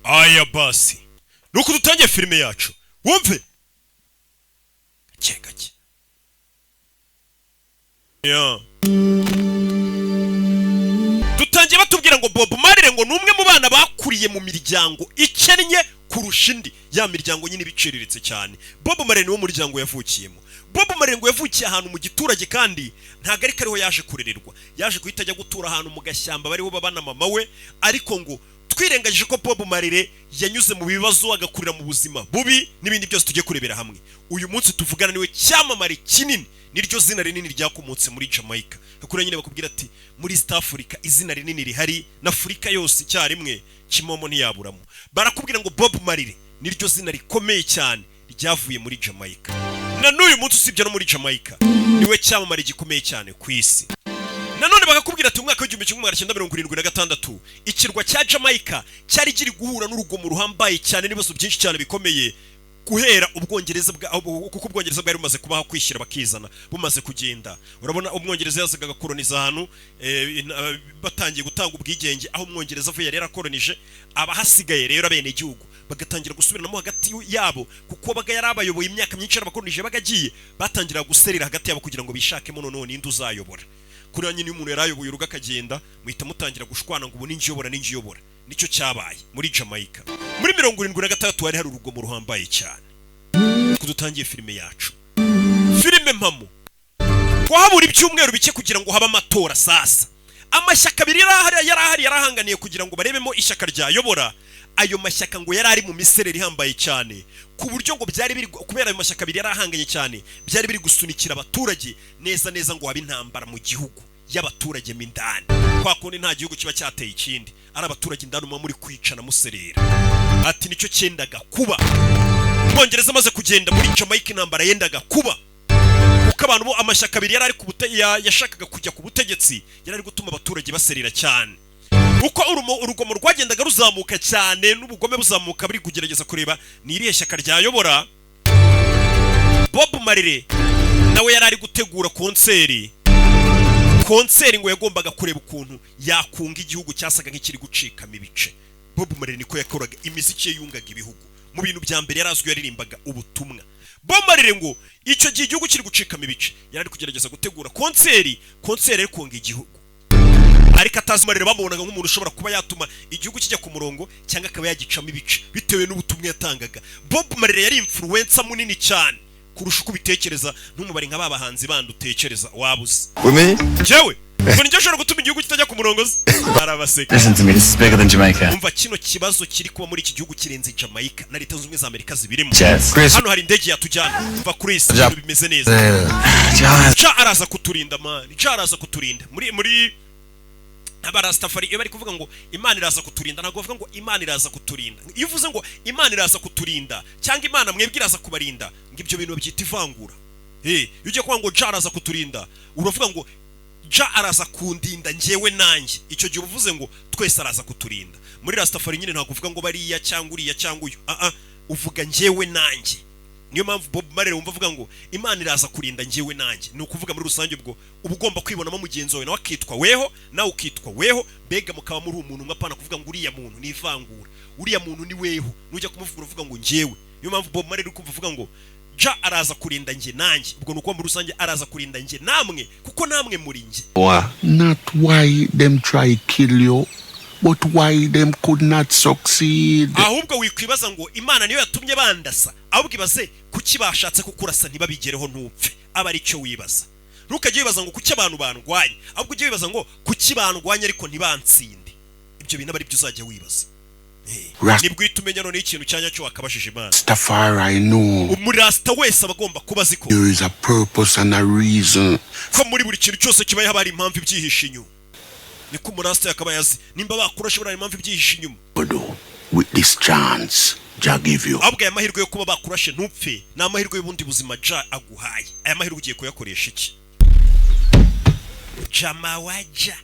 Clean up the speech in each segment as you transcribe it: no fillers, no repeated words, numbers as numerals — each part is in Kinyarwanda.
aya basi nuko dutangiye filime yacu wumve gake ya dutangiye batubwira ngo Bob Marley ngo numwe mu bana bakuriye mu miryango ikennye kurusha indi ya miryango nyine biciriritse cyane. Bob Marley wo muryango yavukiyemo. Bob Marley ngo yavukiye ahantu mu giturage kandi ntago ari kariho yaje kurererwa, yaje guhita ajya gutura ahantu mu gashyamba bariho babana mama we, ariko ngo twirengagije ko Bob Marley yanyuze mu bibazo agakurira mu buzima bubi n'ibindi byose tujye kurebera hamwe. Uyu munsi tuvugana niwe cyamamare kinini, niryo zina rinini ryakomotse muri Jamaica. Hakura nyine bakubwira ati muri East Africa izina rinini rihari na Afrika yose icyarimwe kimomo ntiyaburamo. Barakubwira ngo Bob Marley niryo zina rikomeye cyane ryavuye muri Jamaica. Na n'uyu munsi usibye no muri Jamaica niwe cyamamare gikomeye cyane ku isi. Nanone bakakubwira ati umwaka w'1976 ikirwa cya Jamaica cyari giri guhura n'urugomo ruhambaye cyane n'ibibazo byinshi cyane bikomeye guhera ubwongereza kuko ubwongereza bwari bumaze kubaho kwishyira bakizana bumaze kugenda. Urabona umwongereza yazaga gakoloniza ahantu batangiye gutanga ubwigenge, aho umwongereza avuye yari yarakolonije abahasigaye rero abene igihugu bagatangira gusubiranamo hagati yabo, kuko baga yarabayoboye imyaka myinshi arabakolonije bagagiye batangira guserera hagati yabo kugira ngo bishakemo none n'indi uzayobora. Kuri nyine umuntu yarayoboye uruga akagenda muhita mutangira gushwana ngo ubu ninjiyobora. Nicyo cyabaye muri Jamaica. Muri 76 hari urugomo ruhambaye cyane. Kudutangiye filime yacu. Filime mpamo. Kwahabura ibyumweru bike kugira ngo haba amatora sasa. Amashyaka abiri yarahanganiye kugira ngo barebemo ishyaka ryayobora. Ayo mashyaka ngo yari ari mu misereri hambaye cyane, ku buryo ngo byari biri kubera ayo mashyaka abiri yarahanganye cyane byari biri gusunikira abaturage neza ngo habe intambara mu gihugu y'abaturage mindani. Kwa kundi nta gihugu kiba cyateye ikindi, ari abaturage ndano muri kwicana muserera. Ati nicyo cyendaga kuba. Ubwongereza amaze kugenda muri Jamaica intambara yendaga kuba, kuko abantu bo amashyaka abiri yari ari yashakaga kujya ku butegetsi, yari ari gutuma abaturage baserera cyane. Uko urugomo rwagendaga ruzamuka cyane n'ubugome buzamuka buri kugerageza kureba ni irihe shyaka ryayobora. Bob Marley nawe yari ari gutegura konseri ngo yagombaga kureba ukuntu yakunga igihugu cyasaga nk'ikiri gucikamo ibice. Bob Marley niko yakoraga imiziki ye yungaga ibihugu. Mu bintu bya mbere yarazwi yaririmbaga ubutumwa. Bob Marley ngo icyo gihe igihugu kiri gucikamo ibice yari ari kugerageza gutegura konseri yo kunga igihugu, ariko atazi Marley bamubonaga nk'umuntu ushobora kuba yatuma igihugu kijya ku murongo cyangwa akaba yagicamo ibice bitewe n'ubutumwa yatangaga. Bob Marley yari influencer munini cyane kurusha uko bitekereza, n'umubare nka babahanzi bandi utekereza wabuze. Jewe ngo njye ushobora gutuma igihugu kitajya ku murongo barabaseka. Listen to me, this is bigger than Jamaica. Umva kino kibazo kiri kuba muri iki gihugu kirenze Jamaica na Leta Zunze Ubumwe za Amerika zibirimo. Hano hari indege yatujyana umva kuri isi bimeze neza. Cha araza kuturinda man, cha araza kuturinda muri Abarastafari iyo bari kuvuga ngo Imana iraza kuturinda, ntabwo bavuga ngo Imana iraza kuturinda. Iyo uvuze ngo Imana iraza kuturinda cyangwa Imana mwebwe iraza kubarinda, ngo ibyo bintu byita ivangura. Iyo ugiye kuvuga ngo Ja araza kuturinda, uravuga ngo Ja araza kundinda njyewe nanjye. Icyo gihe uvuze ngo twese araza kuturinda. Muri Rastafari nyine ntabwo uvuga ngo bariya cyangwa uriya cyangwa uyu. Uvuga njyewe nanjye. Niyo mpamvu Bob Marley wumva avuga ngo Imana iraza kurinda njyewe nanjye. Ni ukuvuga muri rusange ubwo ubugomba kwibonamo mugenzi wawe nawe akitwa weho nawe ukitwa weho, mbega mukaba muri umuntu umwe apana kuvuga ngo uriya muntu ni ivangura, uriya muntu ni weho nujya kumuvuga uvuga ngo njyewe. Niyo mpamvu Bob Marley ukumva avuga ngo Ja araza kurinda njye nanjye, ubwo nuko muri rusange araza kurinda njye namwe kuko namwe muri njye. Not why them try kill you, but why them could not succeed. Ahubwo wikwibaza ngo Imana niyo yatumye bandasa, ahubwo ibaze kuki bashatse kukurasa ntibabigereho ntupfe. Aba ari cyo wibaza. Ntukajye wibaza ngo kuki abantu bandwanye, ahubwo ujye wibaza ngo kuki bandwanye ariko ntibansinde. Ibyo bintu bari byo uzajya wibaza. Nibwo itumenya none ikintu cyanya cyo wakabashije Imana. Rastafari know. Umurasta wese abagomba kubaza ko there is a purpose and a reason. Ko muri buri kintu cyose kibaye habari impamvu ibyihishe inyuma. Niko umurasta yakabayazi nimba bakurashe bari impamvu ibyihishe inyuma. With this chance Ja give you. Abwo aya mahirwe yo kuba bakurashe ntupfe na amahirwe y'ubundi buzima Ja aguhaye. Aya mahirwe ugiye kuyakoresha iki? Jama waja.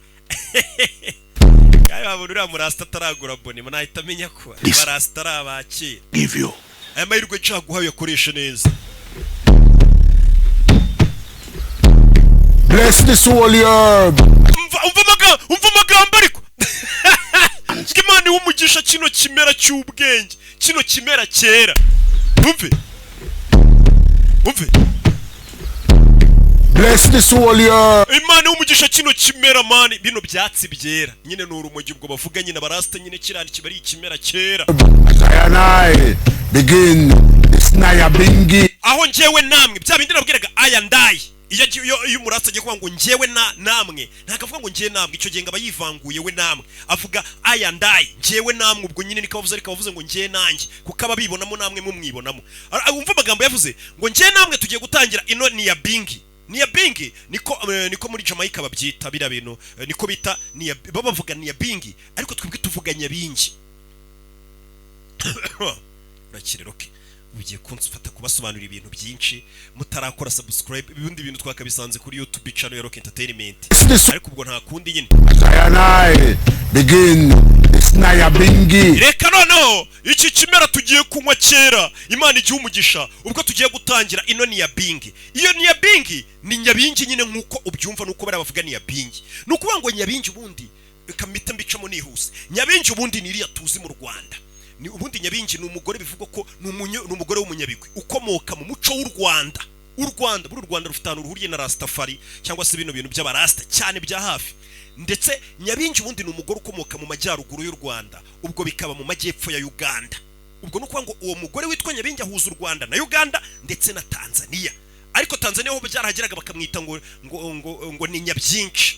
Kaya babura murasta taragura bone manahita menya ko barasta arabakira. Give you. Aya mahirwe Ja aguhaye yakoresha neza. Bless this holy herb. Umva magambo ariko. intelligence. Imana y'umugisha kino kimera cy'ubwenge, kino kimera cyera. Umve. Bless the soul, yeah. Imana y'umugisha kino kimera mani, bino byatsi byera. Nyine n'urumogi ubwo bavuga nyine barasta nyine kirandi kibari ikimera cyera. Agasobanuye begin this naya bingi. Aho njyewe namwe bya bindi nabwiraga aya ndayi. Iyo umurasa agiye kuvuga ngo njyewe namwe, ntakavuga ngo njyewe namwe, icyo gihe ngaba yivanguye we namwe, avuga aya ndayi njyewe namwe, ubwo nyine nikavuze ariko bavuze ngo njyewe nanjye, kuko ababibonamo namwe mumwibonamo. Umva amagambo yavuze ngo njyewe namwe tugiye gutangira ino ni ya bingi. Ni ya bingi niko muri Jamaica babyita bira bintu, niko bita ni bavuga ni ya bingi, ariko twebwe tuvuga nyabingi. Urakireroke ugiye kunsufata kubasobanurira ibintu byinshi mutarakora subscribe, ibindi bintu twakabisanze kuri YouTube channel ya Rock Entertainment, ariko ubwo nta kundi nyine. Begin this naya bingi. Reka noneho iki kimera tugiye kunywa cyera, Imana igihe umugisha ubwo tugiye gutangira ino ni ya bingi. Iyo ni ya bingi ni nyabingi nyine nkuko ubyumva, nuko bari bavuga ni ya bingi. Nukuvuga ngo nyabingi ubundi kamita mbicamo nihuse. Nyabingi ubundi ni iriya tuzi mu Rwanda. Ni ubundi nyabingi ni umugore bivugwa ko ni umugore w'umunyabigwi ukomoka mu muco w'u Rwanda. U Rwanda rufite ahantu ruhuriye na Rastafari cyangwa se bino bintu by'abarasta cyane bya hafi. Ndetse nyabingi ubundi ni umugore ukomoka mu majyaruguru y'u Rwanda, ubwo bikaba mu majyepfo ya Uganda. Ubwo nuko ngo uwo mugore witwa nyabingi ahuza u Rwanda na Uganda ndetse na Tanzania. Ariko Tanzania ho byarahageraga bakamwita ngo ni nyabyinshi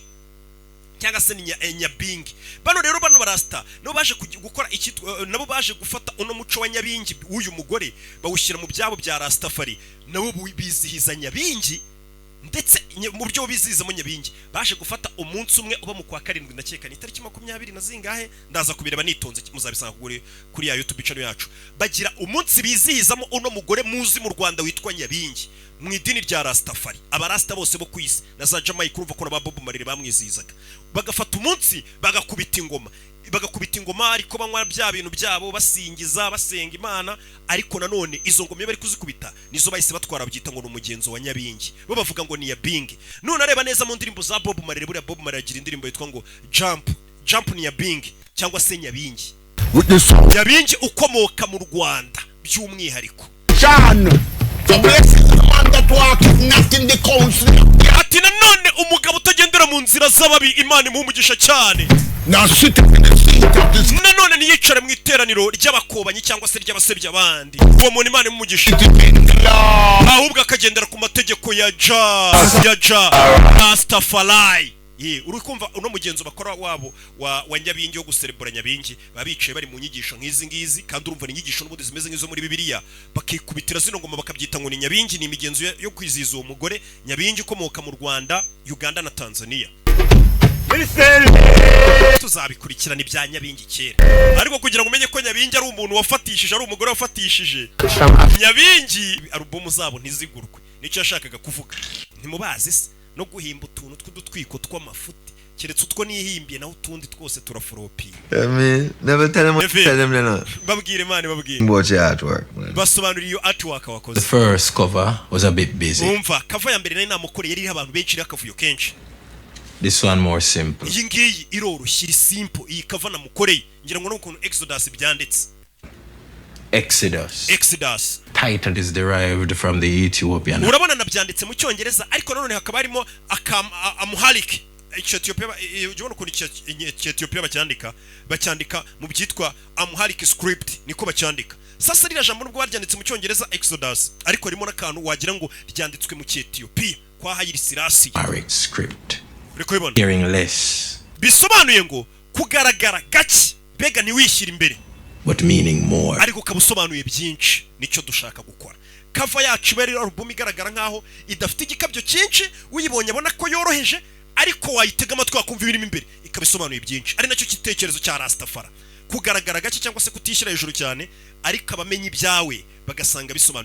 cyangwa se ni nyabingi. Bano rero bano barasta no baje gukora iki, nabo baje gufata uno muco wa nyabingi uyu mugore bawushyira mu byabo bya Rastafari, nabo bizihiza nyabingi. Ndetse mu buryo bizihiza mu nyabingi baje gufata umunsi umwe uba mu kwa karindwi, ndakeka ni tariki 20 na zingahe, ndaza kubireba nitonze, muzabisanga kuri ya YouTube channel yacu. Bagira umunsi bizihizamo uno mugore muzi mu Rwanda witwa nyabingi mu idini rya Rastafari. Abarasta bose bo kwisi na za Jamaica urumva ko na Bob Marley bamwizihizaga, bagafata umunsi bagakubita ingoma ariko banywa bya bintu byabo basingiza basenga Imana. Ariko nanone izo ngoma bari kuzikubita nizo bahise batwara byita ngo n'umugenzo wa nyabingi, bo bavuga ngo ni ya bingi. None areba neza mu ndirimbo za Bob Marley, buriya Bob Marley agira indirimbo yitwa ngo jump ni ya bingi cyangwa se nyabingi. Nyabingi ukomoka mu Rwanda by'umwihariko. Ati nanone umugabo utagendera mu nzira z'ababi Imana imuhumugisha cyane. Nanone niyicare mu iteraniro ry'abakobanyi cyangwa se ry'abasebya abandi, uwo muntu Imana imuhumugisha, ahubwo akagendera ku mategeko ya Rastafari. Uri kumva uno mugenzo bakora wabo wa nyabingi yo guserebura nyabingi, babicaye bari mu nyigisho nk'izi ngizi, kandi urumva ni inyigisho n'ubundi zimeze nk'izo muri Bibiliya, bakikubitira zino ngoma bakabyita ngo ni nyabingi. Ni imigenzo yo kwizihiza uwo mugore nyabingi ukomoka mu Rwanda, Uganda na Tanzania. Tuzabikurikirana ibya nyabingi kera, ariko kugira ngo umenye ko nyabingi ari umuntu wafatishije, ari umugore wafatishije nyabingi, alubumu zabo ntizigurwe. Nicyo yashakaga kuvuga. Ntimubazi se no guhimba utuntu tw'udutwiko tw'amafuti, keretse utwo nihimbiye naho utundi twose turaforopiye. Never tell them. Babwire Imana, babwire. Watch your artwork, man. Basobanuriye iyo artwork wakoze. The first cover was a bit busy. Umva cover ya mbere nari namukoreye yari abantu benshi rakavuyo kenshi. This one more simple. Iyi ngiyi iroroshye, iri simple. Iyi cover namukoreye ngira ngo n'ukuntu Exodus byanditse. Exodus. Title is derived from the Ethiopian. Urabona nabyanditse mu Cyongereza, ariko nanone hakaba harimo Amharic. Ujibona ko Ethiopia bacyandika mu byitwa Amharic script, niko bacyandika. Sasa rira jambo nubwo baryanditse mu Cyongereza Exodus, ariko rimo nakantu wagira ngo ryanditswe mu Ethiopia kwa Haile Selassie. Amharic script. Urikubona? Hearing less. Bisobanuye ngo kugaragara gake, bega ni wishyira imbere, but meaning more. Ariko kabusobanuye byinshi, nicyo dushaka gukora. Cover yacu bari album igaragara nkaho idafite igikabyo cyinshi, uyibonye abona ko yoroheje, ariko wayitega amatwi wakumva ibirimo imbere ikabisobanuye byinshi. Ari nacyo kitekerezo cya Rastafari, kugaragara gake cyangwa se kutishyira hejuru cyane, ariko abamenye ibyawe bagasanga bisobanuye